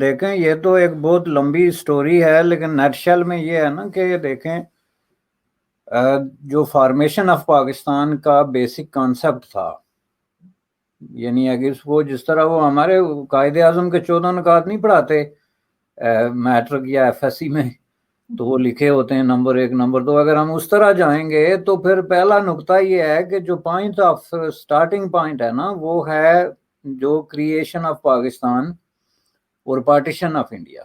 دیکھیں یہ تو ایک بہت لمبی سٹوری ہے، لیکن نیٹ شیل میں یہ ہے نا کہ یہ دیکھیں جو فارمیشن آف پاکستان کا بیسک کانسیپٹ تھا، یعنی اگر وہ جس طرح وہ ہمارے قائد اعظم کے 14 نکات نہیں پڑھاتے میٹرک یا ایف ایس سی میں، تو وہ لکھے ہوتے ہیں نمبر 1 نمبر 2، اگر ہم اس طرح جائیں گے تو پھر پہلا نقطہ یہ ہے کہ جو پوائنٹ آف سٹارٹنگ پوائنٹ ہے نا، وہ ہے جو کریشن آف پاکستان اور پارٹیشن آف انڈیا۔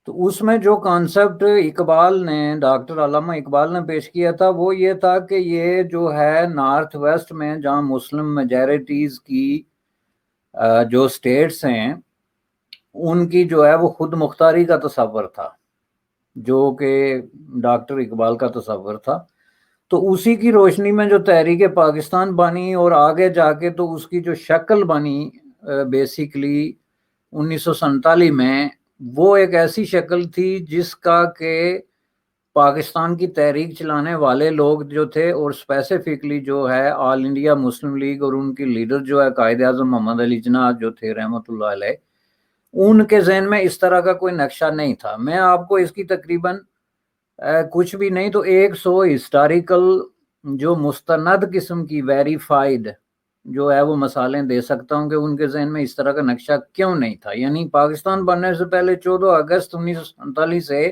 تو اس میں جو کانسیپٹ اقبال نے، ڈاکٹر علامہ اقبال نے پیش کیا تھا، وہ یہ تھا کہ یہ جو ہے نارتھ ویسٹ میں جہاں مسلم میجارٹیز کی جو سٹیٹس ہیں، ان کی جو ہے وہ خود مختاری کا تصور تھا، جو کہ ڈاکٹر اقبال کا تصور تھا۔ تو اسی کی روشنی میں جو تحریک پاکستان بنی، اور آگے جا کے تو اس کی جو شکل بنی بیسیکلی 1947 میں، وہ ایک ایسی شکل تھی جس کا کہ پاکستان کی تحریک چلانے والے لوگ جو تھے، اور اسپیسیفکلی جو ہے آل انڈیا مسلم لیگ اور ان کی لیڈر جو ہے قائد اعظم محمد علی جناح جو تھے رحمۃ اللہ علیہ، ان کے ذہن میں اس طرح کا کوئی نقشہ نہیں تھا۔ میں آپ کو اس کی تقریباً کچھ بھی نہیں تو 100 ہسٹوریکل جو مستند قسم کی ویریفائڈ جو ہے وہ مثالیں دے سکتا ہوں کہ ان کے ذہن میں اس طرح کا نقشہ کیوں نہیں تھا۔ یعنی پاکستان بننے سے پہلے 14 اگست 1947 سے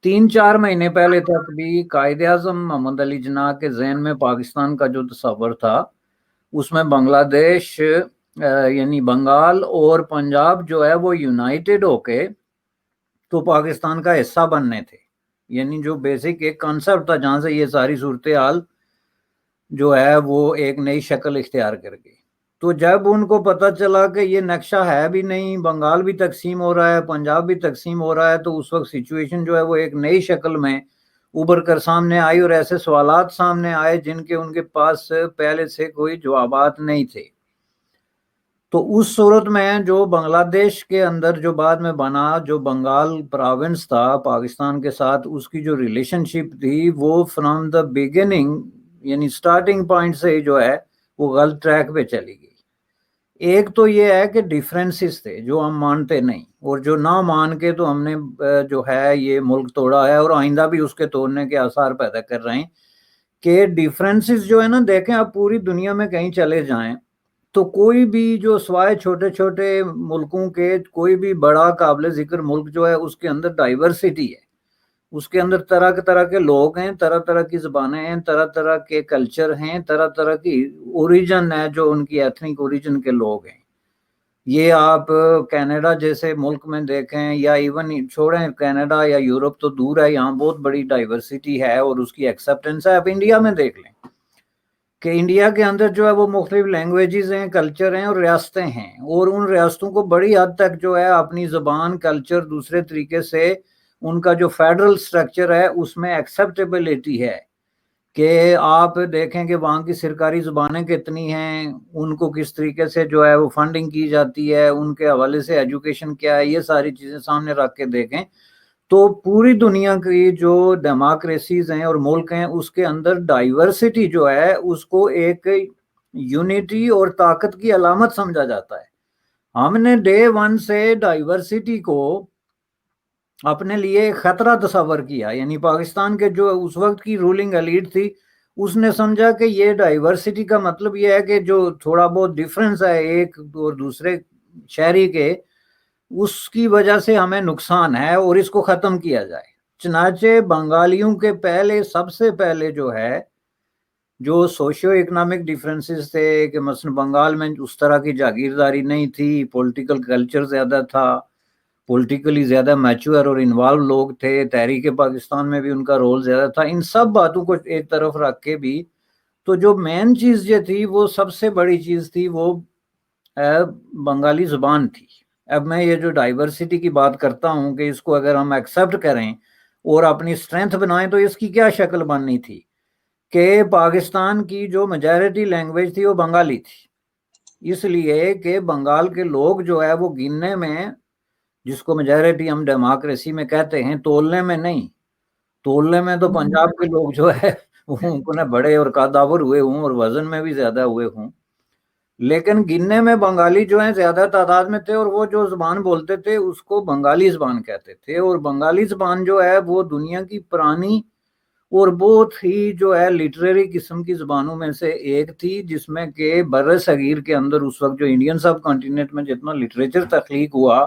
3-4 مہینے پہلے تک بھی قائد اعظم محمد علی جناح کے ذہن میں پاکستان کا جو تصور تھا، اس میں بنگلہ دیش یعنی بنگال اور پنجاب جو ہے وہ یونائٹڈ ہو کے تو پاکستان کا حصہ بننے تھے۔ یعنی جو بیسک ایک کانسیپٹ تھا جہاں سے یہ ساری صورتحال جو ہے وہ ایک نئی شکل اختیار کر گئی۔ تو جب ان کو پتہ چلا کہ یہ نقشہ ہے بھی نہیں، بنگال بھی تقسیم ہو رہا ہے، پنجاب بھی تقسیم ہو رہا ہے، تو اس وقت سچویشن جو ہے وہ ایک نئی شکل میں ابھر کر سامنے آئی، اور ایسے سوالات سامنے آئے جن کے ان کے پاس پہلے سے کوئی جوابات نہیں تھے۔ تو اس صورت میں جو بنگلہ دیش کے اندر جو بعد میں بنا، جو بنگال پراونس تھا پاکستان کے ساتھ، اس کی جو ریلیشن شپ تھی وہ فرام دا بگننگ یعنی سٹارٹنگ پوائنٹ سے جو ہے وہ غلط ٹریک پہ چلی گئی۔ ایک تو یہ ہے کہ ڈیفرنسز تھے جو ہم مانتے نہیں، اور جو نہ مان کے تو ہم نے جو ہے یہ ملک توڑا ہے، اور آئندہ بھی اس کے توڑنے کے آثار پیدا کر رہے ہیں۔ کہ ڈیفرنسز جو ہے نا، دیکھیں آپ پوری دنیا میں کہیں چلے جائیں تو کوئی بھی جو سوائے چھوٹے چھوٹے ملکوں کے کوئی بھی بڑا قابل ذکر ملک جو ہے اس کے اندر ڈائیورسٹی ہے، اس کے اندر طرح طرح کے لوگ ہیں، طرح طرح کی زبانیں ہیں، طرح طرح کے کلچر ہیں، طرح طرح کی اوریجن ہے جو ان کی ایتھنک اوریجن کے لوگ ہیں۔ یہ آپ کینیڈا جیسے ملک میں دیکھیں، یا ایون چھوڑیں کینیڈا یا یورپ تو دور ہے، یہاں بہت بڑی ڈائیورسٹی ہے اور اس کی ایکسیپٹنس ہے۔ آپ انڈیا میں دیکھ لیں کہ انڈیا کے اندر جو ہے وہ مختلف لینگویجز ہیں، کلچر ہیں اور ریاستیں ہیں، اور ان ریاستوں کو بڑی حد تک جو ہے اپنی زبان، کلچر دوسرے طریقے سے ان کا جو فیڈرل سٹرکچر ہے اس میں ایکسیپٹیبلٹی ہے۔ کہ آپ دیکھیں کہ وہاں کی سرکاری زبانیں کتنی ہیں، ان کو کس طریقے سے جو ہے وہ فنڈنگ کی جاتی ہے، ان کے حوالے سے ایجوکیشن کیا ہے، یہ ساری چیزیں سامنے رکھ کے دیکھیں تو پوری دنیا کی جو ڈیموکریسیز ہیں اور ملک ہیں اس کے اندر ڈائیورسٹی جو ہے اس کو ایک یونٹی اور طاقت کی علامت سمجھا جاتا ہے۔ ہم نے ڈے 1 سے ڈائیورسٹی کو اپنے لیے خطرہ تصور کیا، یعنی پاکستان کے جو اس وقت کی رولنگ ایلیٹ تھی اس نے سمجھا کہ یہ ڈائیورسٹی کا مطلب یہ ہے کہ جو تھوڑا بہت ڈیفرنس ہے ایک اور دوسرے شہری کے، اس کی وجہ سے ہمیں نقصان ہے اور اس کو ختم کیا جائے۔ چنانچہ بنگالیوں کے پہلے سب سے پہلے جو ہے جو سوشیو اکنامک ڈیفرنسز تھے کہ مثلا بنگال میں اس طرح کی جاگیرداری نہیں تھی، پولیٹیکل کلچر زیادہ تھا، پولیٹیکلی زیادہ میچور اور انوالو لوگ تھے، تحریک پاکستان میں بھی ان کا رول زیادہ تھا۔ ان سب باتوں کو ایک طرف رکھ کے بھی تو جو مین چیز جو تھی وہ سب سے بڑی چیز تھی وہ بنگالی زبان تھی۔ اب میں یہ جو ڈائیورسٹی کی بات کرتا ہوں کہ اس کو اگر ہم ایکسیپٹ کریں اور اپنی اسٹرینتھ بنائیں تو اس کی کیا شکل بننی تھی کہ پاکستان کی جو میجارٹی لینگویج تھی وہ بنگالی تھی، اس لیے کہ بنگال کے لوگ جو ہے وہ گننے میں، جس کو میجارٹی ہم ڈیموکریسی میں کہتے ہیں، تولنے میں نہیں، تولنے میں تو پنجاب کے لوگ جو ہے ان کو نہ بڑے اور قداور ہوئے ہوں اور وزن میں بھی زیادہ ہوئے ہوں، لیکن گننے میں بنگالی جو ہیں زیادہ تعداد میں تھے، اور وہ جو زبان بولتے تھے اس کو بنگالی زبان کہتے تھے، اور بنگالی زبان جو ہے وہ دنیا کی پرانی اور بہت ہی جو ہے لٹریری قسم کی زبانوں میں سے ایک تھی، جس میں کہ بر صغیر کے اندر اس وقت جو انڈین سب کانٹیننٹ میں جتنا لٹریچر تخلیق ہوا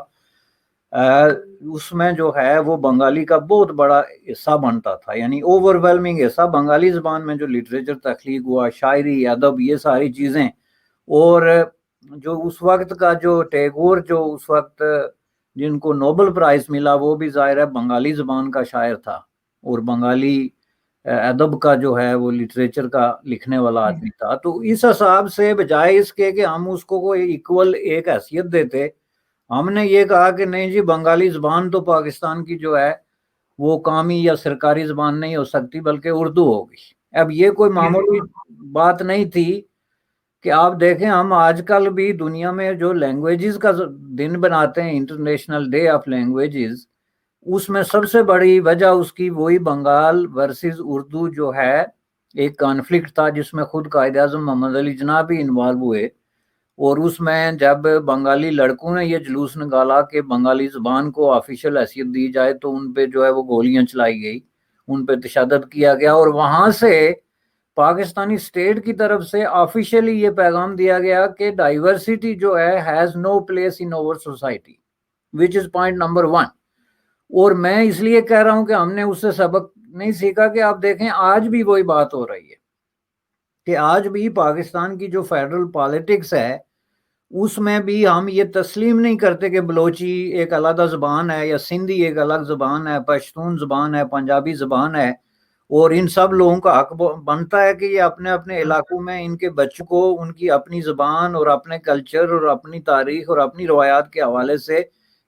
اس میں جو ہے وہ بنگالی کا بہت بڑا حصہ بنتا تھا، یعنی اوور ویلمنگ حصہ بنگالی زبان میں جو لٹریچر تخلیق ہوا، شاعری، ادب، یہ ساری چیزیں. اور جو اس وقت کا جو ٹیگور جو اس وقت جن کو نوبل پرائز ملا وہ بھی ظاہر ہے بنگالی زبان کا شاعر تھا، اور بنگالی ادب کا جو ہے وہ لٹریچر کا لکھنے والا آدمی تھا. تو اس حساب سے بجائے اس کے کہ ہم اس کو کوئی ایکول ایک حیثیت دیتے، ہم نے یہ کہا کہ نہیں جی بنگالی زبان تو پاکستان کی جو ہے وہ قومی یا سرکاری زبان نہیں ہو سکتی بلکہ اردو ہوگی. اب یہ کوئی معمولی بات نہیں تھی کہ آپ دیکھیں ہم آج کل بھی دنیا میں جو لینگویجز کا دن بناتے ہیں، انٹرنیشنل ڈے آف لینگویجز، اس میں سب سے بڑی وجہ اس کی وہی بنگال ورسز اردو جو ہے ایک کانفلکٹ تھا، جس میں خود قائد اعظم محمد علی جناح بھی انوالو ہوئے. اور اس میں جب بنگالی لڑکوں نے یہ جلوس نکالا کہ بنگالی زبان کو آفیشیل حیثیت دی جائے تو ان پہ جو ہے وہ گولیاں چلائی گئی، ان پہ تشدد کیا گیا، اور وہاں سے پاکستانی اسٹیٹ کی طرف سے آفیشیلی یہ پیغام دیا گیا کہ ڈائیورسٹی جو ہے has no place in our society, which is point number 1. اور میں اس لیے کہہ رہا ہوں کہ ہم نے اس سے سبق نہیں سیکھا کہ آپ دیکھیں آج بھی وہی بات ہو رہی ہے کہ آج بھی پاکستان کی جو فیڈرل پالیٹکس ہے اس میں بھی ہم یہ تسلیم نہیں کرتے کہ بلوچی ایک علیحدہ زبان ہے یا سندھی ایک الگ زبان ہے، پشتون زبان ہے، پنجابی زبان ہے، اور ان سب لوگوں کا حق بنتا ہے کہ یہ اپنے اپنے علاقوں میں ان کے بچوں کو ان کی اپنی زبان اور اپنے کلچر اور اپنی تاریخ اور اپنی روایات کے حوالے سے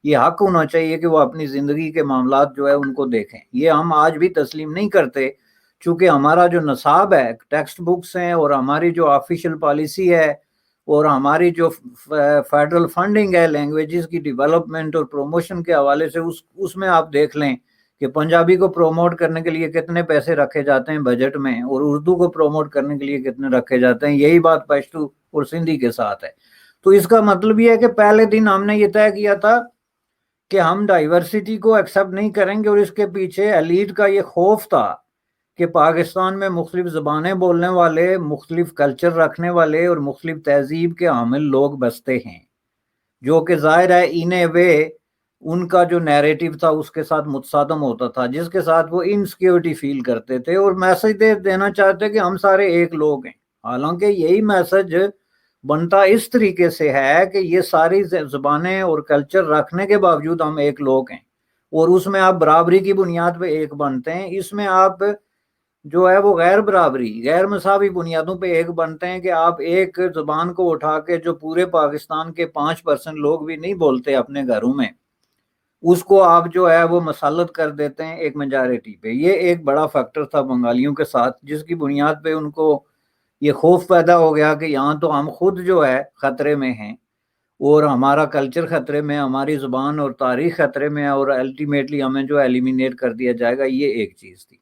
یہ حق ہونا چاہیے کہ وہ اپنی زندگی کے معاملات جو ہے ان کو دیکھیں. یہ ہم آج بھی تسلیم نہیں کرتے، چونکہ ہمارا جو نصاب ہے، ٹیکسٹ بکس ہیں، اور ہماری جو آفیشیل پالیسی ہے، اور ہماری جو فیڈرل فنڈنگ ہے لینگویجز کی ڈیولپمنٹ اور پروموشن کے حوالے سے، اس میں آپ دیکھ لیں کہ پنجابی کو پروموٹ کرنے کے لیے کتنے پیسے رکھے جاتے ہیں بجٹ میں، اور اردو کو پروموٹ کرنے کے لیے کتنے رکھے جاتے ہیں. یہی بات پشتو اور سندھی کے ساتھ ہے. تو اس کا مطلب یہ ہے کہ پہلے دن ہم نے یہ طے کیا تھا کہ ہم ڈائیورسٹی کو ایکسیپٹ نہیں کریں گے، اور اس کے پیچھے ایلیٹ کا یہ خوف تھا کہ پاکستان میں مختلف زبانیں بولنے والے، مختلف کلچر رکھنے والے اور مختلف تہذیب کے حامل لوگ بستے ہیں، جو کہ ظاہر ہے ان اے وے ان کا جو نیریٹو تھا اس کے ساتھ متصادم ہوتا تھا، جس کے ساتھ وہ انسیکیورٹی فیل کرتے تھے اور میسج دینا چاہتے کہ ہم سارے ایک لوگ ہیں. حالانکہ یہی میسج بنتا اس طریقے سے ہے کہ یہ ساری زبانیں اور کلچر رکھنے کے باوجود ہم ایک لوگ ہیں، اور اس میں آپ برابری کی بنیاد پہ ایک بنتے ہیں. اس میں آپ جو ہے وہ غیر برابری، غیر مساوی بنیادوں پہ ایک بنتے ہیں کہ آپ ایک زبان کو اٹھا کے جو پورے پاکستان کے 5% لوگ بھی نہیں بولتے اپنے گھروں میں، اس کو آپ جو ہے وہ مسلط کر دیتے ہیں ایک میجارٹی پہ. یہ ایک بڑا فیکٹر تھا بنگالیوں کے ساتھ، جس کی بنیاد پہ ان کو یہ خوف پیدا ہو گیا کہ یہاں تو ہم خود جو ہے خطرے میں ہیں، اور ہمارا کلچر خطرے میں، ہماری زبان اور تاریخ خطرے میں، اور الٹیمیٹلی ہمیں جو ایلیمینیٹ کر دیا جائے گا. یہ ایک چیز تھی.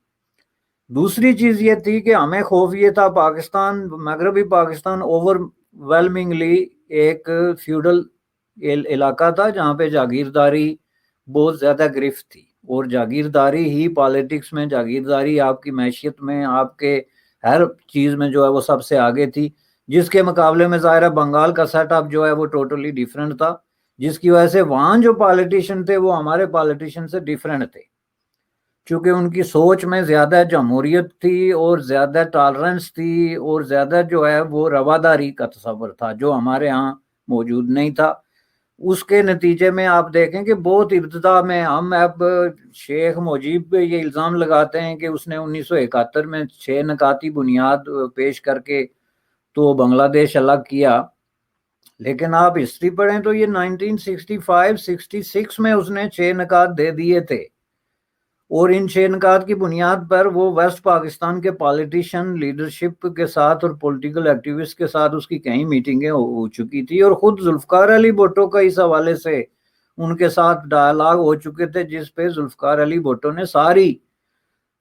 دوسری چیز یہ تھی کہ ہمیں خوف یہ تھا، پاکستان، مغربی پاکستان اوور ویلمنگلی ایک فیوڈل علاقہ تھا جہاں پہ جاگیرداری بہت زیادہ گرفت تھی، اور جاگیرداری ہی پالیٹکس میں، جاگیرداری آپ کی معیشت میں، آپ کے ہر چیز میں جو ہے وہ سب سے آگے تھی، جس کے مقابلے میں ظاہرہ بنگال کا سیٹ اپ جو ہے وہ ٹوٹلی ڈیفرنٹ تھا، جس کی وجہ سے وہاں جو پالیٹیشین تھے وہ ہمارے پالیٹیشین سے ڈیفرنٹ تھے، چونکہ ان کی سوچ میں زیادہ جمہوریت تھی اور زیادہ ٹالرنس تھی اور زیادہ جو ہے وہ رواداری کا تصور تھا، جو ہمارے ہاں موجود نہیں تھا. اس کے نتیجے میں آپ دیکھیں کہ بہت ابتدا میں ہم اب شیخ مجیب پہ یہ الزام لگاتے ہیں کہ اس نے 1971 میں 6 نکاتی بنیاد پیش کر کے تو بنگلہ دیش الگ کیا، لیکن آپ ہسٹری پڑھیں تو یہ 1965-66 میں اس نے 6 نکات دے دیے تھے، اور ان 6 نکات کی بنیاد پر وہ ویسٹ پاکستان کے پالیٹیشین لیڈرشپ کے ساتھ اور پولیٹیکل ایکٹیوسٹ کے ساتھ اس کی کئی میٹنگیں ہو چکی تھی، اور خود ذوالفقار علی بھٹو کا اس حوالے سے ان کے ساتھ ڈائلاگ ہو چکے تھے، جس پہ ذوالفقار علی بھٹو نے ساری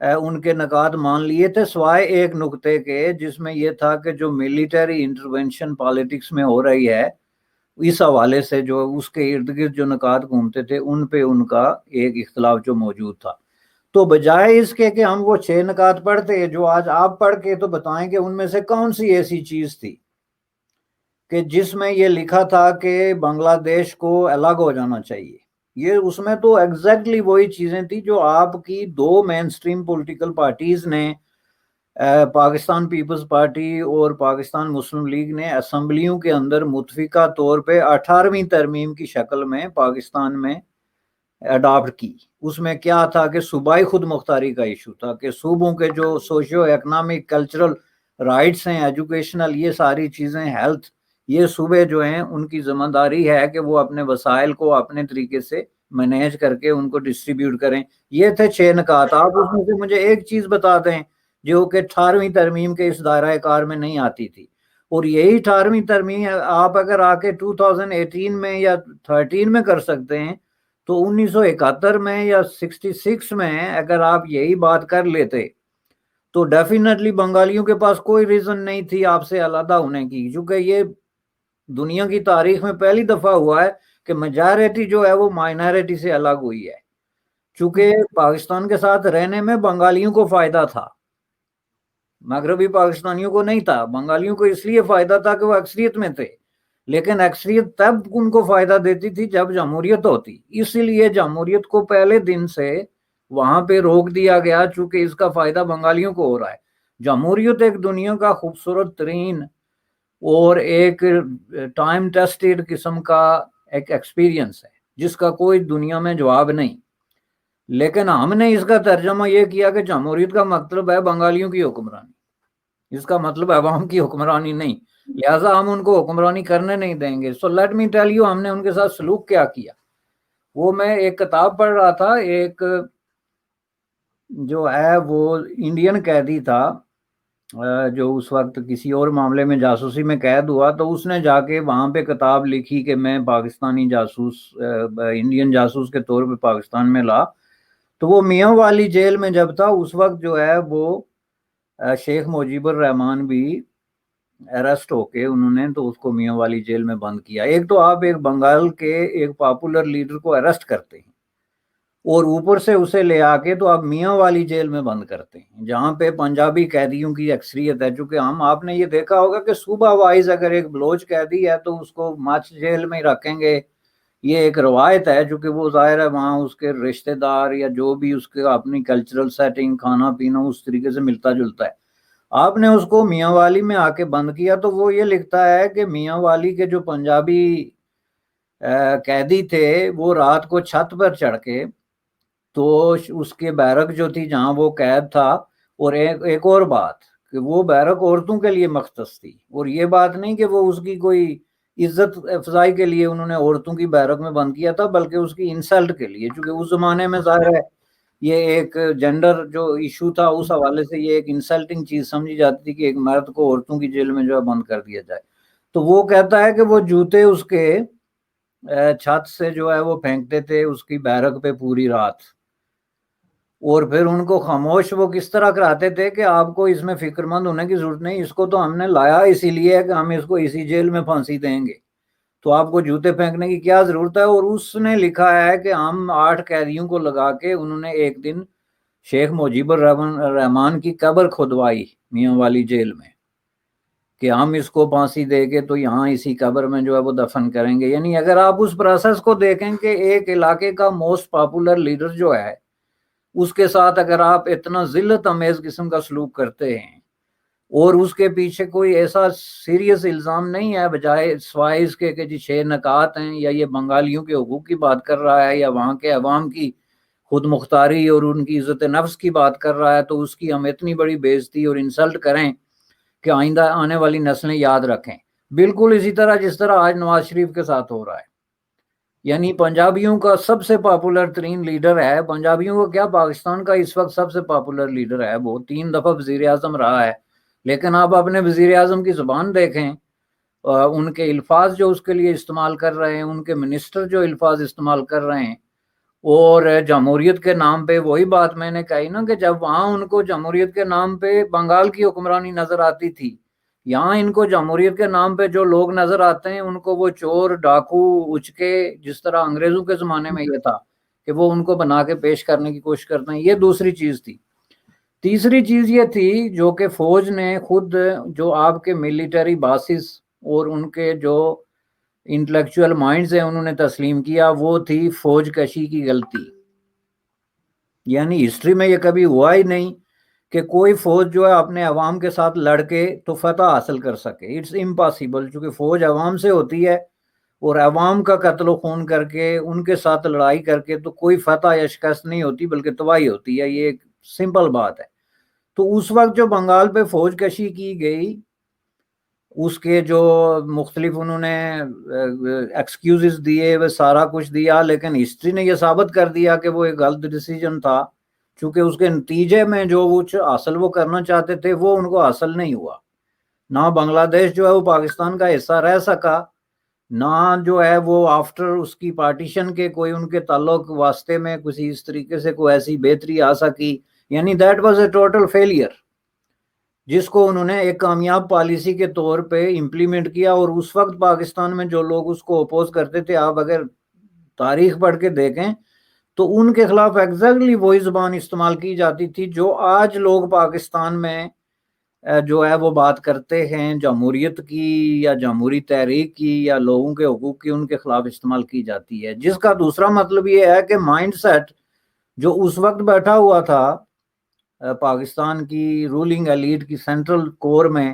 ان کے نکات مان لیے تھے، سوائے ایک نقطے کے جس میں یہ تھا کہ جو ملیٹری انٹرونشن پالیٹکس میں ہو رہی ہے اس حوالے سے جو اس کے ارد گرد جو نکات گھومتے تھے ان پہ ان کا ایک اختلاف جو موجود تھا۔ تو بجائے اس کے کہ ہم وہ 6 نکات پڑھتے جو آج آپ پڑھ کے تو بتائیں کہ ان میں سے کون سی ایسی چیز تھی کہ جس میں یہ لکھا تھا کہ بنگلہ دیش کو الگ ہو جانا چاہیے۔ یہ اس میں تو ایگزیکٹلی وہی چیزیں تھی جو آپ کی 2 مین سٹریم پولیٹیکل پارٹیز نے، پاکستان پیپلز پارٹی اور پاکستان مسلم لیگ نے اسمبلیوں کے اندر متفقہ طور پہ 18ویں ترمیم کی شکل میں پاکستان میں اڈاپٹ کی۔ اس میں کیا تھا کہ صوبائی خود مختاری کا ایشو تھا کہ صوبوں کے جو سوشیو اکنامک کلچرل رائٹس ہیں، ایجوکیشنل، یہ ساری چیزیں، ہیلتھ، یہ صوبے جو ہیں ان کی ذمہ داری ہے کہ وہ اپنے وسائل کو اپنے طریقے سے مینیج کر کے ان کو ڈسٹریبیوٹ کریں۔ یہ تھے 6 نکات۔ آپ اس میں سے مجھے ایک چیز بتا دیں جو کہ 18ویں ترمیم کے اس دائرہ کار میں نہیں آتی تھی، اور یہی 18ویں ترمیم آپ اگر آ کے 2018 میں یا 13 میں کر سکتے ہیں تو 1971 میں یا 66 میں اگر آپ یہی بات کر لیتے تو ڈیفینیٹلی بنگالیوں کے پاس کوئی ریزن نہیں تھی آپ سے علیحدہ ہونے کی، کیونکہ یہ دنیا کی تاریخ میں پہلی دفعہ ہوا ہے کہ میجارٹی جو ہے وہ مائنارٹی سے الگ ہوئی ہے، چونکہ پاکستان کے ساتھ رہنے میں بنگالیوں کو فائدہ تھا، مغربی پاکستانیوں کو نہیں تھا۔ بنگالیوں کو اس لیے فائدہ تھا کہ وہ اکثریت میں تھے، لیکن اکثریت تب ان کو فائدہ دیتی تھی جب جمہوریت ہوتی، اسی لیے جمہوریت کو پہلے دن سے وہاں پہ روک دیا گیا، چونکہ اس کا فائدہ بنگالیوں کو ہو رہا ہے۔ جمہوریت ایک دنیا کا خوبصورت ترین اور ایک ٹائم ٹیسٹڈ قسم کا ایک ایکسپیرینس ہے جس کا کوئی دنیا میں جواب نہیں، لیکن ہم نے اس کا ترجمہ یہ کیا کہ جمہوریت کا مطلب ہے بنگالیوں کی حکمرانی، اس کا مطلب عوام کی حکمرانی نہیں، لہٰذا ہم ان کو حکمرانی کرنے نہیں دیں گے۔ So let me tell you ہم نے ان کے ساتھ سلوک کیا کیا۔ وہ میں ایک کتاب پڑھ رہا تھا، ایک جو ہے وہ انڈین قیدی تھا جو اس وقت کسی اور معاملے میں جاسوسی میں قید ہوا، تو اس نے جا کے وہاں پہ کتاب لکھی کہ میں پاکستانی جاسوس، انڈین جاسوس کے طور پہ پاکستان میں لا۔ تو وہ میاں والی جیل میں جب تھا اس وقت جو ہے وہ شیخ مجیب الرحمان بھی اریسٹ ہو کے انہوں نے تو اس کو میاں والی جیل میں بند کیا۔ ایک تو آپ ایک بنگال کے ایک پاپولر لیڈر کو اریسٹ کرتے ہیں اور اوپر سے اسے لے آ کے تو آپ میاں والی جیل میں بند کرتے ہیں جہاں پہ پنجابی قیدیوں کی اکثریت ہے، چونکہ آپ نے یہ دیکھا ہوگا کہ صوبہ وائز اگر ایک بلوچ قیدی ہے تو اس کو مچھ جیل میں رکھیں گے، یہ ایک روایت ہے، چونکہ وہ ظاہر ہے وہاں اس کے رشتہ دار یا جو بھی اس کے اپنی کلچرل سیٹنگ، کھانا پینا اس طریقے سے ملتا جلتا ہے۔ آپ نے اس کو میاں والی میں آ کے بند کیا تو وہ یہ لکھتا ہے کہ میاں والی کے جو پنجابی قیدی تھے وہ رات کو چھت پر چڑھ کے تو اس کے بیرک جو تھی جہاں وہ قید تھا، اور ایک اور بات کہ وہ بیرک عورتوں کے لیے مختص تھی، اور یہ بات نہیں کہ وہ اس کی کوئی عزت افزائی کے لیے انہوں نے عورتوں کی بیرک میں بند کیا تھا، بلکہ اس کی انسلٹ کے لیے، چونکہ اس زمانے میں ظاہر ہے یہ ایک جینڈر جو ایشو تھا اس حوالے سے یہ ایک انسلٹنگ چیز سمجھی جاتی تھی کہ ایک مرد کو عورتوں کی جیل میں جو ہے بند کر دیا جائے۔ تو وہ کہتا ہے کہ وہ جوتے اس کے چھت سے جو ہے وہ پھینکتے تھے اس کی بیرک پہ پوری رات، اور پھر ان کو خاموش وہ کس طرح کراتے تھے کہ آپ کو اس میں فکر مند ہونے کی ضرورت نہیں، اس کو تو ہم نے لایا اسی لیے ہے کہ ہم اس کو اسی جیل میں پھانسی دیں گے، تو آپ کو جوتے پھینکنے کی کیا ضرورت ہے۔ اور اس نے لکھا ہے کہ ہم 8 قیدیوں کو لگا کے انہوں نے ایک دن شیخ مجیب الرحمان کی قبر کھدوائی میاں والی جیل میں کہ ہم اس کو پھانسی دے کے تو یہاں اسی قبر میں جو ہے وہ دفن کریں گے۔ یعنی اگر آپ اس پروسیس کو دیکھیں کہ ایک علاقے کا موسٹ پاپولر لیڈر جو ہے اس کے ساتھ اگر آپ اتنا ذلت امیز قسم کا سلوک کرتے ہیں اور اس کے پیچھے کوئی ایسا سیریس الزام نہیں ہے بجائے سوائے اس کے کہ جی 6 نکات ہیں یا یہ بنگالیوں کے حقوق کی بات کر رہا ہے یا وہاں کے عوام کی خود مختاری اور ان کی عزت نفس کی بات کر رہا ہے، تو اس کی ہم اتنی بڑی بےعزتی اور انسلٹ کریں کہ آئندہ آنے والی نسلیں یاد رکھیں۔ بالکل اسی طرح جس طرح آج نواز شریف کے ساتھ ہو رہا ہے، یعنی پنجابیوں کا سب سے پاپولر ترین لیڈر ہے، پنجابیوں کو کیا پاکستان کا اس وقت سب سے پاپولر لیڈر ہے، وہ 3 دفعہ وزیر اعظم رہا ہے، لیکن آپ اپنے وزیر اعظم کی زبان دیکھیں، ان کے الفاظ جو اس کے لیے استعمال کر رہے ہیں، ان کے منسٹر جو الفاظ استعمال کر رہے ہیں، اور جمہوریت کے نام پہ وہی بات میں نے کہی نا کہ جب وہاں ان کو جمہوریت کے نام پہ بنگال کی حکمرانی نظر آتی تھی، یہاں ان کو جمہوریت کے نام پہ جو لوگ نظر آتے ہیں ان کو وہ چور ڈاکو اچکے، جس طرح انگریزوں کے زمانے میں یہ تھا کہ وہ ان کو بنا کے پیش کرنے کی کوشش کرتے ہیں۔ یہ دوسری چیز تھی۔ تیسری چیز یہ تھی جو کہ فوج نے خود، جو آپ کے ملٹری باسز اور ان کے جو انٹلیکچوئل مائنڈز ہیں انہوں نے تسلیم کیا، وہ تھی فوج کشی کی غلطی۔ یعنی ہسٹری میں یہ کبھی ہوا ہی نہیں کہ کوئی فوج جو ہے اپنے عوام کے ساتھ لڑ کے تو فتح حاصل کر سکے، اٹس امپاسبل، چونکہ فوج عوام سے ہوتی ہے اور عوام کا قتل و خون کر کے ان کے ساتھ لڑائی کر کے تو کوئی فتح یا شکست نہیں ہوتی بلکہ تباہی ہوتی ہے، یہ ایک سمپل بات ہے۔ تو اس وقت جو بنگال پہ فوج کشی کی گئی، اس کے جو مختلف انہوں نے ایکسکیوزز دیے، وہ سارا کچھ دیا، لیکن ہسٹری نے یہ ثابت کر دیا کہ وہ ایک غلط ڈیسیجن تھا، چونکہ اس کے نتیجے میں جو کچھ حاصل وہ کرنا چاہتے تھے وہ ان کو حاصل نہیں ہوا۔ نہ بنگلہ دیش جو ہے وہ پاکستان کا حصہ رہ سکا، نہ جو ہے وہ آفٹر اس کی پارٹیشن کے کوئی ان کے تعلق واسطے میں کسی اس طریقے سے کوئی ایسی بہتری آ سکی۔ یعنی that was a total failure, جس کو انہوں نے ایک کامیاب پالیسی کے طور پہ امپلیمنٹ کیا۔ اور اس وقت پاکستان میں جو لوگ اس کو اپوز کرتے تھے، آپ اگر تاریخ پڑھ کے دیکھیں تو ان کے خلاف ایگزیکٹلی وہی زبان استعمال کی جاتی تھی جو آج لوگ پاکستان میں جو ہے وہ بات کرتے ہیں جمہوریت کی یا جمہوری تحریک کی یا لوگوں کے حقوق کی، ان کے خلاف استعمال کی جاتی ہے، جس کا دوسرا مطلب یہ ہے کہ مائنڈ سیٹ جو اس وقت بیٹھا ہوا تھا پاکستان کی رولنگ ایلیٹ کی سینٹرل کور میں،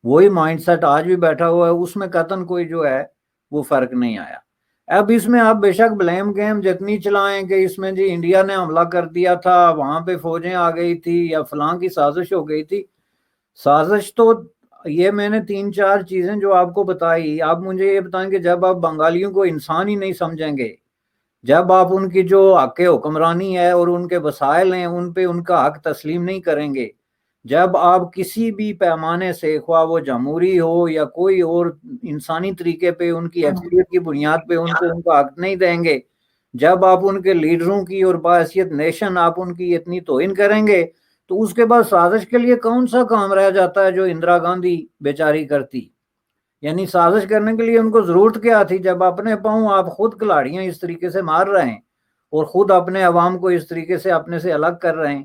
وہی مائنڈ سیٹ آج بھی بیٹھا ہوا ہے، اس میں قطعاً کوئی جو ہے وہ فرق نہیں آیا۔ اب اس میں آپ بے شک بلیم گیم جتنی چلائیں کہ اس میں جی انڈیا نے حملہ کر دیا تھا، وہاں پہ فوجیں آ گئی تھی یا فلاں کی سازش ہو گئی تھی، سازش تو یہ میں نے 3-4 چیزیں جو آپ کو بتائی، آپ مجھے یہ بتائیں کہ جب آپ بنگالیوں کو انسان ہی نہیں سمجھیں گے، جب آپ ان کی جو حق حکمرانی ہے اور ان کے وسائل ہیں ان پہ ان کا حق تسلیم نہیں کریں گے، جب آپ کسی بھی پیمانے سے، خواہ وہ جمہوری ہو یا کوئی اور انسانی طریقے پہ ان کی اکثریت کی بنیاد پہ ان کو ان کا حق نہیں دیں گے، جب آپ ان کے لیڈروں کی اور باحثیت نیشن آپ ان کی اتنی توہین کریں گے، تو اس کے بعد سازش کے لیے کون سا کام رہ جاتا ہے جو اندرا گاندھی بیچاری کرتی؟ یعنی سازش کرنے کے لیے ان کو ضرورت کیا تھی جب اپنے پاؤں آپ خود کلاڑیاں اس طریقے سے مار رہے ہیں اور خود اپنے عوام کو اس طریقے سے اپنے سے الگ کر رہے ہیں،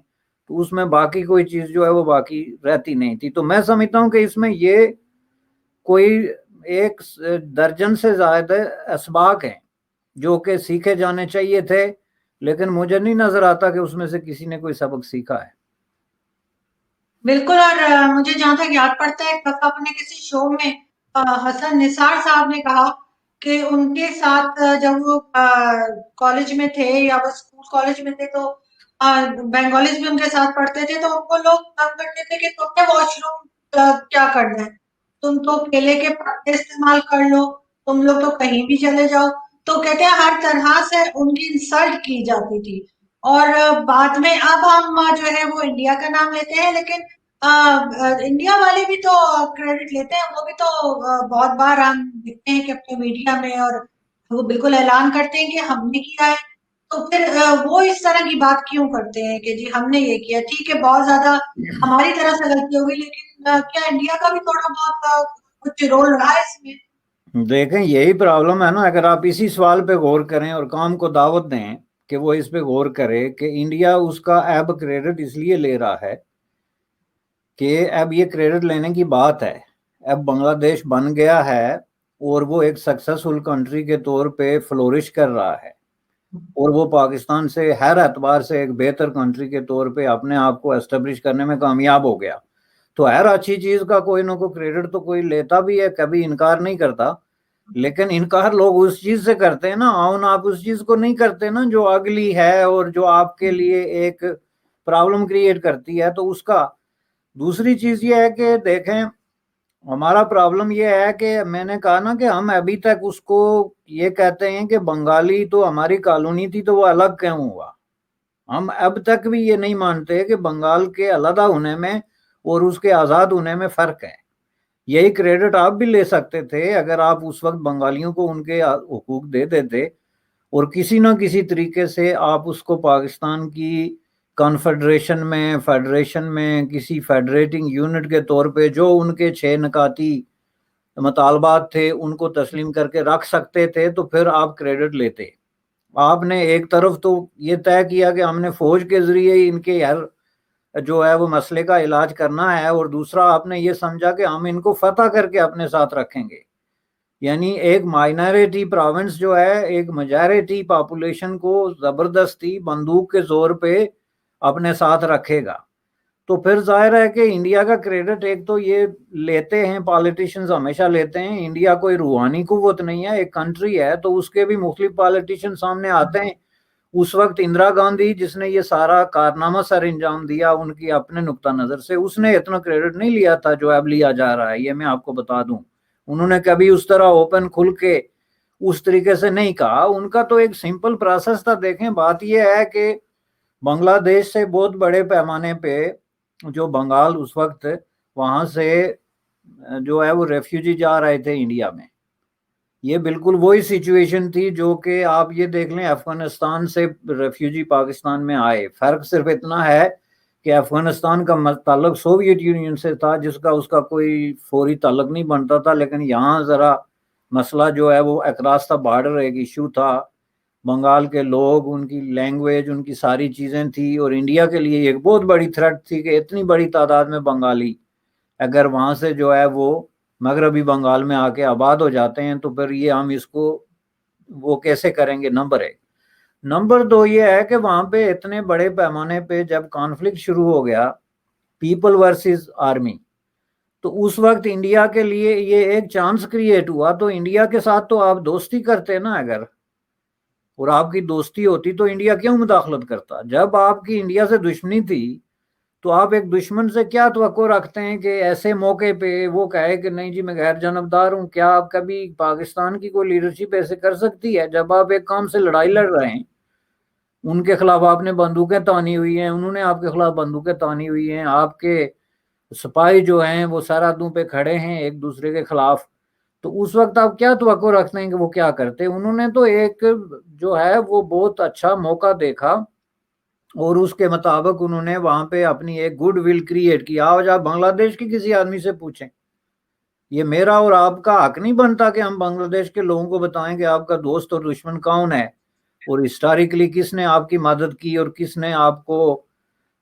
تو اس میں باقی کوئی چیز جو ہے وہ باقی رہتی نہیں تھی۔ تو میں سمجھتا ہوں کہ اس میں یہ کوئی ایک درجن سے زائد اسباق ہیں جو کہ سیکھے جانے چاہیے تھے، لیکن مجھے نہیں نظر آتا کہ اس میں سے کسی نے کوئی سبق سیکھا ہے۔ بالکل، اور مجھے جہاں تک یاد پڑتا ہے کل اپنے کسی شو میں حسن نثار صاحب نے کہا کہ ان کے ساتھ جب وہ کالج میں تھے یا وہ اسکول کالج میں تھے تو بنگالیز بھی ان کے ساتھ پڑھتے تھے، تو ان کو لوگ تنگ کرتے تھے کہ تم نے واش روم کیا کرنا ہے، تم تو کیلے کے پتے استعمال کر لو، تم لوگ تو کہیں بھی چلے جاؤ۔ تو کہتے ہیں ہر طرح سے ان کی انسلٹ کی جاتی تھی۔ اور بعد میں اب ہم جو ہے وہ انڈیا کا نام لیتے ہیں، لیکن انڈیا والے بھی تو کریڈٹ لیتے ہیں، وہ بھی تو بہت بار ہم دیکھتے ہیں کہ اپنے میڈیا میں اور وہ بالکل اعلان کرتے ہیں کہ ہم نے کیا ہے۔ تو پھر وہ اس طرح کی بات کیوں کرتے ہیں کہ جی ہم نے یہ کیا؟ ٹھیک ہے، بہت زیادہ ہماری طرف سے غلطی ہوگی، لیکن کیا انڈیا کا بھی تھوڑا بہت کچھ رول رہا ہے اس میں؟ دیکھیں یہی پرابلم ہے نا، اگر آپ اسی سوال پہ غور کریں اور کام کو دعوت دیں کہ وہ اس پہ غور کرے کہ انڈیا اس کا اب کریڈٹ اس لیے لے رہا ہے کہ اب یہ کریڈٹ لینے کی بات ہے، اب بنگلہ دیش بن گیا ہے اور وہ ایک سکسیسفل کنٹری کے طور پہ فلورش کر رہا ہے، اور وہ پاکستان سے ہر اعتبار سے ایک بہتر کنٹری کے طور پہ اپنے آپ کو اسٹیبلش کرنے میں کامیاب ہو گیا۔ تو ہر اچھی چیز کا کوئی نہ کوئی کریڈٹ تو کوئی لیتا بھی ہے، کبھی انکار نہیں کرتا، لیکن انکار لوگ اس چیز سے کرتے ہیں نا، آپ اس چیز کو نہیں کرتے نا جو اگلی ہے اور جو آپ کے لیے ایک پرابلم کریٹ کرتی ہے۔ تو اس کا دوسری چیز یہ ہے کہ دیکھیں ہمارا پرابلم یہ ہے کہ میں نے کہا نا کہ ہم ابھی تک اس کو یہ کہتے ہیں کہ بنگالی تو ہماری کالونی تھی تو وہ الگ کیوں ہوا، ہم اب تک بھی یہ نہیں مانتے کہ بنگال کے علیحدہ ہونے میں اور اس کے آزاد ہونے میں فرق ہے۔ یہی کریڈٹ آپ بھی لے سکتے تھے اگر آپ اس وقت بنگالیوں کو ان کے حقوق دے دیتے اور کسی نہ کسی طریقے سے آپ اس کو پاکستان کی کانفیڈریشن میں، فیڈریشن میں، کسی فیڈریٹنگ یونٹ کے طور پہ جو ان کے 6 نکاتی مطالبات تھے ان کو تسلیم کر کے رکھ سکتے تھے تو پھر آپ کریڈٹ لیتے۔ آپ نے ایک طرف تو یہ طے کیا کہ ہم نے فوج کے ذریعے ان کے ہر جو ہے وہ مسئلے کا علاج کرنا ہے، اور دوسرا آپ نے یہ سمجھا کہ ہم ان کو فتح کر کے اپنے ساتھ رکھیں گے، یعنی ایک مائنارٹی پروونس جو ہے ایک میجارٹی پاپولیشن کو زبردستی بندوق کے زور پہ اپنے ساتھ رکھے گا۔ تو پھر ظاہر ہے کہ انڈیا کا کریڈٹ ایک تو یہ لیتے ہیں پالیٹیشنز، ہمیشہ لیتے ہیں، انڈیا کوئی روحانی قوت نہیں ہے، ایک کنٹری ہے، تو اس کے بھی مختلف پالیٹیشن سامنے آتے ہیں۔ اس وقت اندرا گاندھی جس نے یہ سارا کارنامہ سر انجام دیا ان کی اپنے نقطہ نظر سے، اس نے اتنا کریڈٹ نہیں لیا تھا جو اب لیا جا رہا ہے، یہ میں آپ کو بتا دوں۔ انہوں نے کبھی اس طرح اوپن کھل کے اس طریقے سے نہیں کہا، ان کا تو ایک سمپل پروسیس تھا۔ دیکھیں بات یہ ہے کہ بنگلہ دیش سے بہت بڑے پیمانے پہ جو بنگال اس وقت وہاں سے جو ہے وہ ریفیوجی جا رہے تھے انڈیا میں، یہ بالکل وہی سچویشن تھی جو کہ آپ یہ دیکھ لیں افغانستان سے ریفیوجی پاکستان میں آئے۔ فرق صرف اتنا ہے کہ افغانستان کا تعلق سوویت یونین سے تھا جس کا اس کا کوئی فوری تعلق نہیں بنتا تھا، لیکن یہاں ذرا مسئلہ جو ہے وہ اکراس تھا، بارڈر ایک ایشو تھا، بنگال کے لوگ، ان کی لینگویج، ان کی ساری چیزیں تھی، اور انڈیا کے لیے ایک بہت بڑی تھریٹ تھی کہ اتنی بڑی تعداد میں بنگالی اگر وہاں سے جو ہے وہ مغربی بنگال میں آ کے آباد ہو جاتے ہیں تو پھر یہ ہم اس کو وہ کیسے کریں گے، نمبر ایک۔ نمبر دو یہ ہے کہ وہاں پہ اتنے بڑے پیمانے پہ جب کانفلکٹ شروع ہو گیا پیپل ورسز آرمی، تو اس وقت انڈیا کے لیے یہ ایک چانس کریٹ ہوا، تو انڈیا کے ساتھ تو آپ دوستی کرتے نا اگر، اور آپ کی دوستی ہوتی تو انڈیا کیوں مداخلت کرتا؟ جب آپ کی انڈیا سے دشمنی تھی تو آپ ایک دشمن سے کیا توقع رکھتے ہیں کہ ایسے موقع پہ وہ کہے کہ نہیں جی میں غیر جانبدار ہوں؟ کیا آپ کبھی پاکستان کی کوئی لیڈرشپ ایسے کر سکتی ہے؟ جب آپ ایک قوم سے لڑائی لڑ رہے ہیں، ان کے خلاف آپ نے بندوقیں تانی ہوئی ہیں، انہوں نے آپ کے خلاف بندوقیں تانی ہوئی ہیں، آپ کے سپاہی جو ہیں وہ سرحدوں پہ کھڑے ہیں ایک دوسرے کے خلاف، تو اس وقت آپ کیا توقع رکھتے ہیں کہ وہ کیا کرتے؟ انہوں نے تو ایک جو ہے وہ بہت اچھا موقع دیکھا اور اس کے مطابق انہوں نے وہاں پہ اپنی ایک گڈ ول کریٹ کی۔ آج آپ بنگلہ دیش کی کسی آدمی سے پوچھیں، یہ میرا اور آپ کا حق نہیں بنتا کہ ہم بنگلہ دیش کے لوگوں کو بتائیں کہ آپ کا دوست اور دشمن کون ہے، اور ہسٹوریکلی کس نے آپ کی مدد کی اور کس نے آپ کو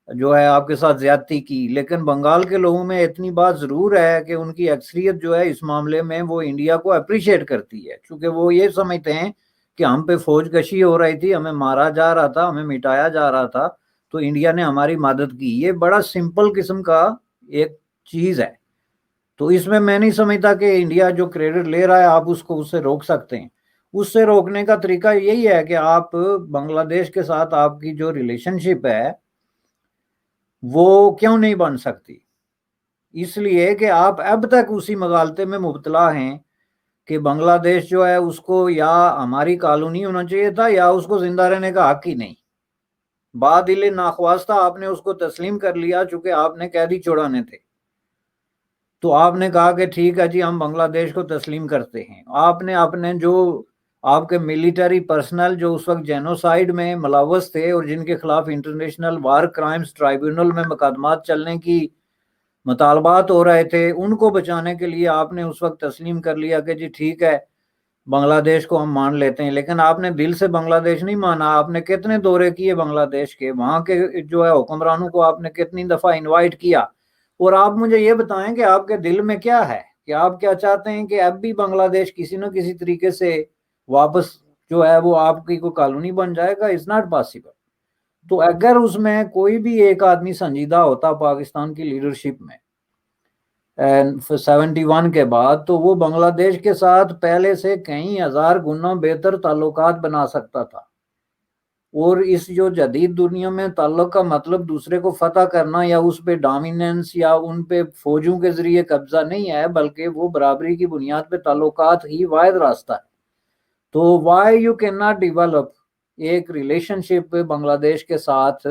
جو ہے آپ کے ساتھ زیادتی کی۔ لیکن بنگال کے لوگوں میں اتنی بات ضرور ہے کہ ان کی اکثریت جو ہے اس معاملے میں وہ انڈیا کو اپریشیٹ کرتی ہے، کیونکہ وہ یہ سمجھتے ہیں کہ ہم پہ فوج کشی ہو رہی تھی، ہمیں مارا جا رہا تھا، ہمیں مٹایا جا رہا تھا، تو انڈیا نے ہماری مدد کی۔ یہ بڑا سمپل قسم کا ایک چیز ہے، تو اس میں نہیں سمجھتا کہ انڈیا جو کریڈٹ لے رہا ہے آپ اس کو اس سے روک سکتے ہیں۔ اس سے روکنے کا طریقہ یہی ہے کہ آپ بنگلہ دیش کے ساتھ آپ کی جو ریلیشن شپ ہے وہ کیوں نہیں بن سکتی؟ اس لیے کہ آپ اب تک اسی مغالطے میں مبتلا ہیں کہ بنگلہ دیش جو ہے اس کو یا ہماری کالونی ہونا چاہیے تھا یا اس کو زندہ رہنے کا حق ہی نہیں۔ بادل ناخواستہ آپ نے اس کو تسلیم کر لیا، چونکہ آپ نے قیدی چھڑانے تھے تو آپ نے کہا کہ ٹھیک ہے جی ہم بنگلہ دیش کو تسلیم کرتے ہیں۔ آپ نے اپنے جو آپ کے ملٹری پرسنل جو اس وقت جینوسائیڈ میں ملوث تھے اور جن کے خلاف انٹرنیشنل وار کرائمز ٹرائبیونل میں مقدمات چلنے کی مطالبات ہو رہے تھے، ان کو بچانے کے لیے آپ نے اس وقت تسلیم کر لیا کہ جی ٹھیک ہے بنگلہ دیش کو ہم مان لیتے ہیں۔ لیکن آپ نے دل سے بنگلہ دیش نہیں مانا، آپ نے کتنے دورے کیے بنگلہ دیش کے، وہاں کے جو ہے حکمرانوں کو آپ نے کتنی دفعہ انوائٹ کیا، اور آپ مجھے یہ بتائیں کہ آپ کے دل میں کیا ہے، کہ آپ کیا چاہتے ہیں کہ اب بھی بنگلہ دیش کسی نہ کسی طریقے سے واپس جو ہے وہ آپ کی کوئی کالونی بن جائے گا؟ It's not possible. تو اگر اس میں کوئی بھی ایک آدمی سنجیدہ ہوتا پاکستان کی لیڈرشپ میں 71 کے بعد، تو وہ بنگلہ دیش کے ساتھ پہلے سے کئی ہزار گنا بہتر تعلقات بنا سکتا تھا۔ اور اس جو جدید دنیا میں تعلق کا مطلب دوسرے کو فتح کرنا یا اس پہ ڈومیننس یا ان پہ فوجوں کے ذریعے قبضہ نہیں ہے، بلکہ وہ برابری کی بنیاد پہ تعلقات ہی واحد راستہ ہے۔ تو why you can not develop ایک ریلیشن شپ بنگلہ دیش کے ساتھ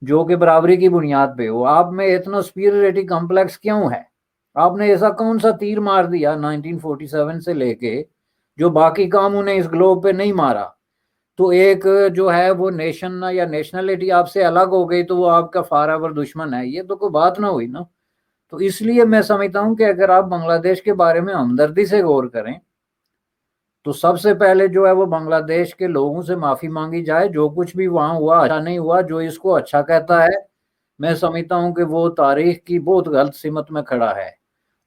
جو کہ برابری کی بنیاد پہ ہو؟ آپ میں اتنا سپیریورٹی کمپلیکس کیوں ہے؟ آپ نے ایسا کون سا تیر مار دیا 1947 سے لے کے جو باقی کاموں نے اس گلوب پہ نہیں مارا؟ تو ایک جو ہے وہ نیشن یا نیشنلٹی آپ سے الگ ہو گئی تو وہ آپ کا فار ایور دشمن ہے، یہ تو کوئی بات نہ ہوئی نا۔ تو اس لیے میں سمجھتا ہوں کہ اگر آپ بنگلہ دیش کے بارے میں ہمدردی سے غور کریں تو سب سے پہلے جو ہے وہ بنگلہ دیش کے لوگوں سے معافی مانگی جائے، جو کچھ بھی وہاں ہوا اچھا نہیں ہوا، جو اس کو اچھا کہتا ہے میں سمجھتا ہوں کہ وہ تاریخ کی بہت غلط سمت میں کھڑا ہے،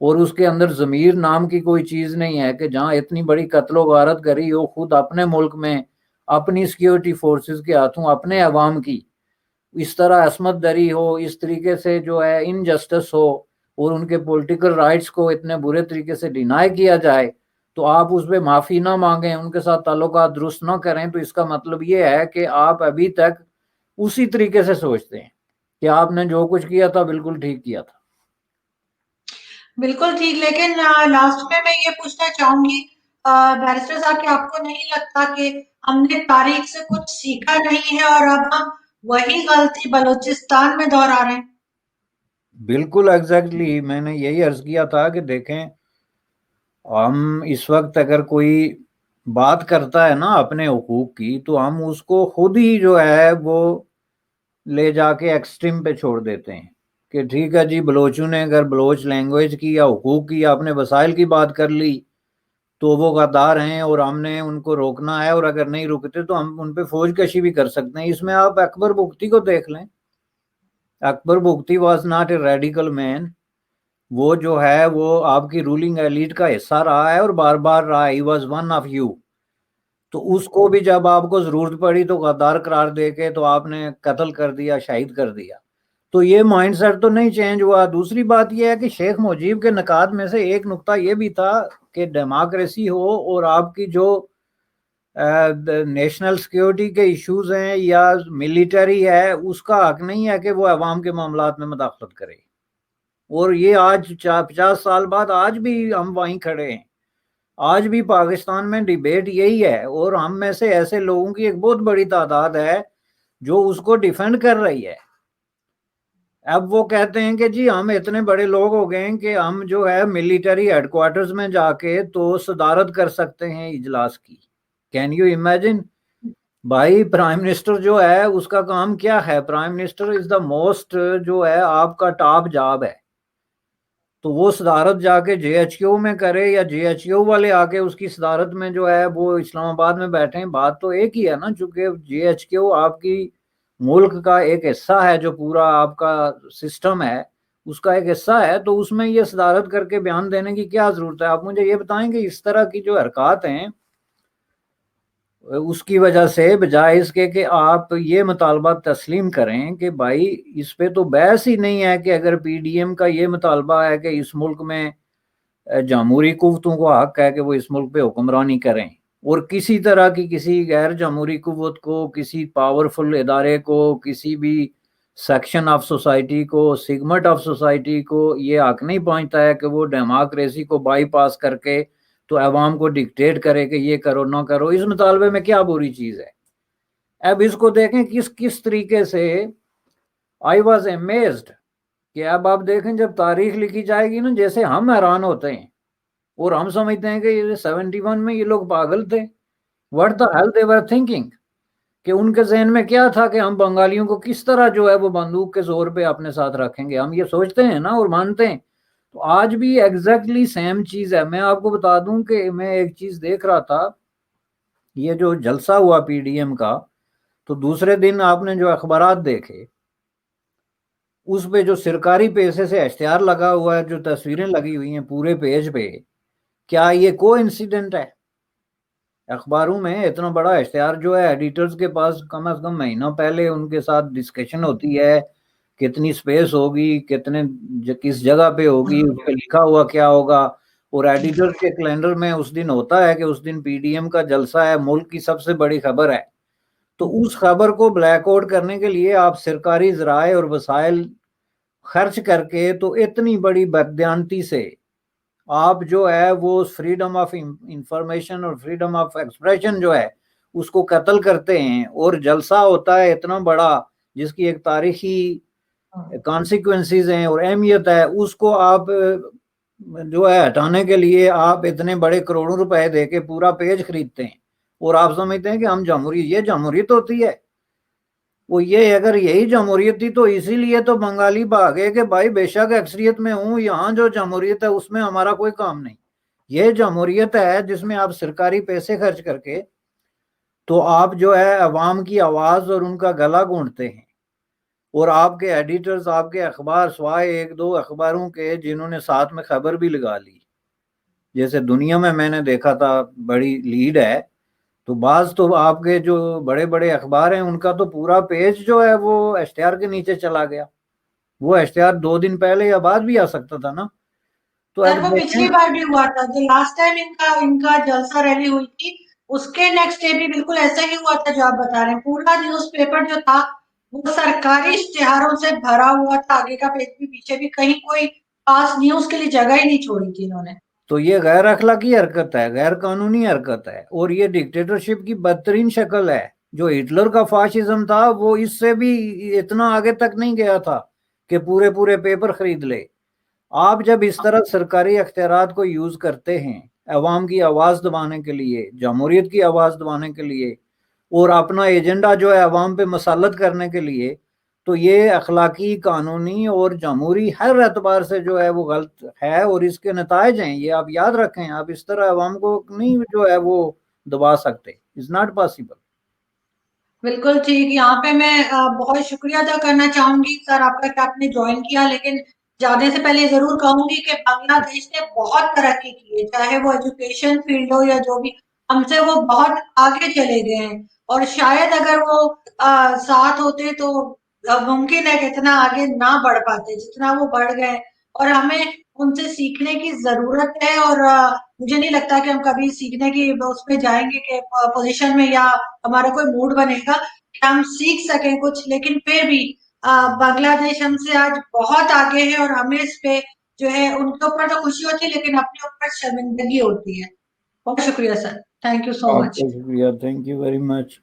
اور اس کے اندر ضمیر نام کی کوئی چیز نہیں ہے کہ جہاں اتنی بڑی قتل و غارت کری ہو خود اپنے ملک میں، اپنی سیکیورٹی فورسز کے ہاتھوں، اپنے عوام کی اس طرح عصمت دری ہو، اس طریقے سے جو ہے انجسٹس ہو، اور ان کے پولیٹیکل رائٹس کو اتنے برے طریقے سے ڈینائی کیا جائے، تو آپ اس پہ معافی نہ مانگیں، ان کے ساتھ تعلقات درست نہ کریں، تو اس کا مطلب یہ ہے کہ آپ ابھی تک اسی طریقے سے سوچتے ہیں کہ آپ نے جو کچھ کیا تھا بالکل ٹھیک کیا تھا۔ بالکل ٹھیک، لیکن لاسٹ میں یہ پوچھنا چاہوں گی بیرسٹر صاحب کہ آپ کو نہیں لگتا کہ ہم نے تاریخ سے کچھ سیکھا نہیں ہے اور اب ہم وہی غلطی بلوچستان میں دہرا رہے ہیں؟ بالکل ایگزیکٹلی، میں نے یہی عرض کیا تھا کہ دیکھیں ہم اس وقت اگر کوئی بات کرتا ہے نا اپنے حقوق کی تو ہم اس کو خود ہی جو ہے وہ لے جا کے ایکسٹریم پہ چھوڑ دیتے ہیں کہ ٹھیک ہے جی بلوچوں نے اگر بلوچ لینگویج کی یا حقوق کی یا اپنے وسائل کی بات کر لی تو وہ غدار ہیں اور ہم نے ان کو روکنا ہے، اور اگر نہیں رکتے تو ہم ان پہ فوج کشی بھی کر سکتے ہیں۔ اس میں آپ اکبر بگٹی کو دیکھ لیں، Akbar Bugti was not a radical man, وہ جو ہے وہ آپ کی رولنگ ایلیٹ کا حصہ رہا ہے اور بار بار رہا ہے، he was one of you, تو اس کو بھی جب آپ کو ضرورت پڑی تو غدار قرار دے کے تو آپ نے قتل کر دیا، شہید کر دیا۔ تو یہ مائنڈ سیٹ تو نہیں چینج ہوا۔ دوسری بات یہ ہے کہ شیخ مجیب کے نکات میں سے ایک نقطہ یہ بھی تھا کہ ڈیموکریسی ہو اور آپ کی جو نیشنل سیکیورٹی کے ایشوز ہیں یا ملٹری ہے اس کا حق نہیں ہے کہ وہ عوام کے معاملات میں مداخلت کرے، اور یہ آج 50 سال بعد آج بھی ہم وہیں کھڑے ہیں، آج بھی پاکستان میں ڈیبیٹ یہی ہے، اور ہم میں سے ایسے لوگوں کی ایک بہت بڑی تعداد ہے جو اس کو ڈیفینڈ کر رہی ہے۔ اب وہ کہتے ہیں کہ جی ہم اتنے بڑے لوگ ہو گئے ہیں کہ ہم جو ہے ملٹری ہیڈ کوارٹرز میں جا کے تو صدارت کر سکتے ہیں اجلاس کی۔ Can you imagine? بھائی پرائم منسٹر جو ہے اس کا کام کیا ہے؟ Prime minister is the most جو ہے آپ کا ٹاپ جاب ہے، تو وہ صدارت جا کے جے ایچ کیو میں کرے یا جے ایچ کیو والے آ کے اس کی صدارت میں جو ہے وہ اسلام آباد میں بیٹھے ہیں، بات تو ایک ہی ہے نا، چونکہ جے ایچ کیو آپ کی ملک کا ایک حصہ ہے، جو پورا آپ کا سسٹم ہے اس کا ایک حصہ ہے، تو اس میں یہ صدارت کر کے بیان دینے کی کیا ضرورت ہے؟ آپ مجھے یہ بتائیں کہ اس طرح کی جو حرکات ہیں اس کی وجہ سے بجائے اس کے کہ آپ یہ مطالبہ تسلیم کریں کہ بھائی اس پہ تو بحث ہی نہیں ہے کہ اگر پی ڈی ایم کا یہ مطالبہ ہے کہ اس ملک میں جمہوری قوتوں کو حق ہے کہ وہ اس ملک پہ حکمرانی کریں، اور کسی طرح کی کسی غیر جمہوری قوت کو، کسی پاورفل ادارے کو، کسی بھی سیکشن آف سوسائٹی کو، سیگمنٹ آف سوسائٹی کو یہ حق نہیں پہنچتا ہے کہ وہ ڈیموکریسی کو بائی پاس کر کے تو عوام کو ڈکٹیٹ کرے کہ یہ کرو نہ کرو۔ اس مطالبے میں کیا بری چیز ہے؟ اب اس کو دیکھیں کس طریقے سے آئی واز امیزڈ کہ اب آپ دیکھیں جب تاریخ لکھی جائے گی نا، جیسے ہم حیران ہوتے ہیں اور ہم سمجھتے ہیں کہ یہ 71 میں یہ لوگ پاگل تھے، what the hell they were thinking، کہ ان کے ذہن میں کیا تھا کہ ہم بنگالیوں کو کس طرح جو ہے وہ بندوق کے زور پہ اپنے ساتھ رکھیں گے، ہم یہ سوچتے ہیں نا اور مانتے ہیں۔ تو آج بھی ایگزیکٹلی سیم چیز ہے۔ میں آپ کو بتا دوں کہ میں ایک چیز دیکھ رہا تھا، یہ جو جلسہ ہوا پی ڈی ایم کا، تو دوسرے دن آپ نے جو اخبارات دیکھے اس پہ جو سرکاری پیسے سے اشتہار لگا ہوا ہے، جو تصویریں لگی ہوئی ہیں پورے پیج پہ، کیا یہ کو انسیڈنٹ ہے؟ اخباروں میں اتنا بڑا اشتہار جو ہے ایڈیٹرز کے پاس کم از کم مہینہ پہلے ان کے ساتھ ڈسکشن ہوتی ہے، کتنی سپیس ہوگی، کس جگہ پہ ہوگی، اس پہ لکھا ہوا کیا ہوگا، اور ایڈیٹر کے کیلنڈر میں اس دن ہوتا ہے کہ اس دن پی ڈی ایم کا جلسہ ہے، ملک کی سب سے بڑی خبر ہے، تو اس خبر کو بلیک آؤٹ کرنے کے لیے آپ سرکاری ذرائع اور وسائل خرچ کر کے تو اتنی بڑی بددیانتی سے آپ جو ہے وہ فریڈم آف انفارمیشن اور فریڈم آف ایکسپریشن جو ہے اس کو قتل کرتے ہیں، اور جلسہ ہوتا ہے اتنا بڑا جس کی ایک تاریخی کانسیکوینسز ہیں اور اہمیت ہے، اس کو آپ جو ہے ہٹانے کے لیے آپ اتنے بڑے کروڑوں روپے دے کے پورا پیج خریدتے ہیں۔ اور آپ سمجھتے ہیں کہ ہم جمہوریت، یہ جمہوریت ہوتی ہے؟ وہ یہ اگر یہی جمہوریت تھی تو اسی لیے تو بنگالی بھاگے کہ بھائی بے شک اکثریت میں ہوں، یہاں جو جمہوریت ہے اس میں ہمارا کوئی کام نہیں۔ یہ جمہوریت ہے جس میں آپ سرکاری پیسے خرچ کر کے تو آپ جو ہے عوام کی آواز اور ان کا گلا گھونٹتے ہیں، اور آپ کے ایڈیٹرز، آپ کے اخبار سوائے ایک دو اخباروں کے جنہوں نے ساتھ میں خبر بھی لگا لی، جیسے دنیا میں نے دیکھا تھا بڑی لیڈ ہے، تو بعض تو آپ کے جو بڑے بڑے اخبار ہیں ان کا تو پورا پیج جو ہے وہ اشتہار کے نیچے چلا گیا۔ وہ اشتہار 2 دن پہلے یا بعد بھی آ سکتا تھا نا۔ تو سر اب وہ دیکھیں، پچھلی بار بھی ہوا تھا، جو لاسٹ ٹائم ان کا جلسہ ریلی ہوئی تھی، اس کے نیکسٹ ڈے بھی بالکل ایسا ہی ہوا تھا جو آپ بتا رہے ہیں۔ پورا نیوز پیپر جو تھا وہ سرکاری اشتہاروں سے بھرا ہوا تھا، آگے کا پیج بھی پیچھے بھی، کہیں کوئی خاص نیوز کے لیے جگہ ہی نہیں چھوڑی تھی انہوں نے۔ تو یہ غیر اخلاقی حرکت ہے، غیر قانونی حرکت ہے، اور یہ ڈکٹیٹرشپ کی بدترین شکل ہے۔ جو ہٹلر کا فاشزم تھا وہ اس سے بھی اتنا آگے تک نہیں گیا تھا کہ پورے پورے پیپر خرید لے۔ آپ جب اس طرح سرکاری اختیارات کو یوز کرتے ہیں عوام کی آواز دبانے کے لیے، جمہوریت کی آواز دبانے کے لیے، اور اپنا ایجنڈا جو ہے عوام پہ مسلط کرنے کے لیے، تو یہ اخلاقی، قانونی اور جمہوری ہر اعتبار سے جو ہے وہ غلط ہے، اور اس کے نتائج ہیں یہ آپ یاد رکھیں۔ آپ اس طرح عوام کو نہیں جو ہے وہ دبا سکتے، اٹس ناٹ پاسبل۔ بالکل ٹھیک، یہاں پہ میں بہت شکریہ ادا کرنا چاہوں گی سر آپ کا کہ آپ نے جوائن کیا، لیکن جانے سے پہلے ضرور کہوں گی کہ بنگلہ دیش نے بہت ترقی کی ہے، چاہے وہ ایجوکیشن فیلڈ ہو یا جو بھی، ہم سے وہ بہت آگے چلے گئے ہیں، اور شاید اگر وہ ساتھ ہوتے تو ممکن ہے کہ اتنا آگے نہ بڑھ پاتے جتنا وہ بڑھ گئے، اور ہمیں ان سے سیکھنے کی ضرورت ہے، اور مجھے نہیں لگتا کہ ہم کبھی سیکھنے کی اس پہ جائیں گے کہ پوزیشن میں، یا ہمارا کوئی موڈ بنے گا کہ ہم سیکھ سکیں کچھ، لیکن پھر بھی بنگلہ دیش ہم سے آج بہت آگے ہے، اور ہمیں اس پہ جو ہے ان کے اوپر تو خوشی ہوتی ہے لیکن اپنے اوپر شرمندگی ہوتی ہے۔ بہت شکریہ سر، تھینک یو سو آپ مچ۔ کا شکریہ، تھینک یو ویری مچ۔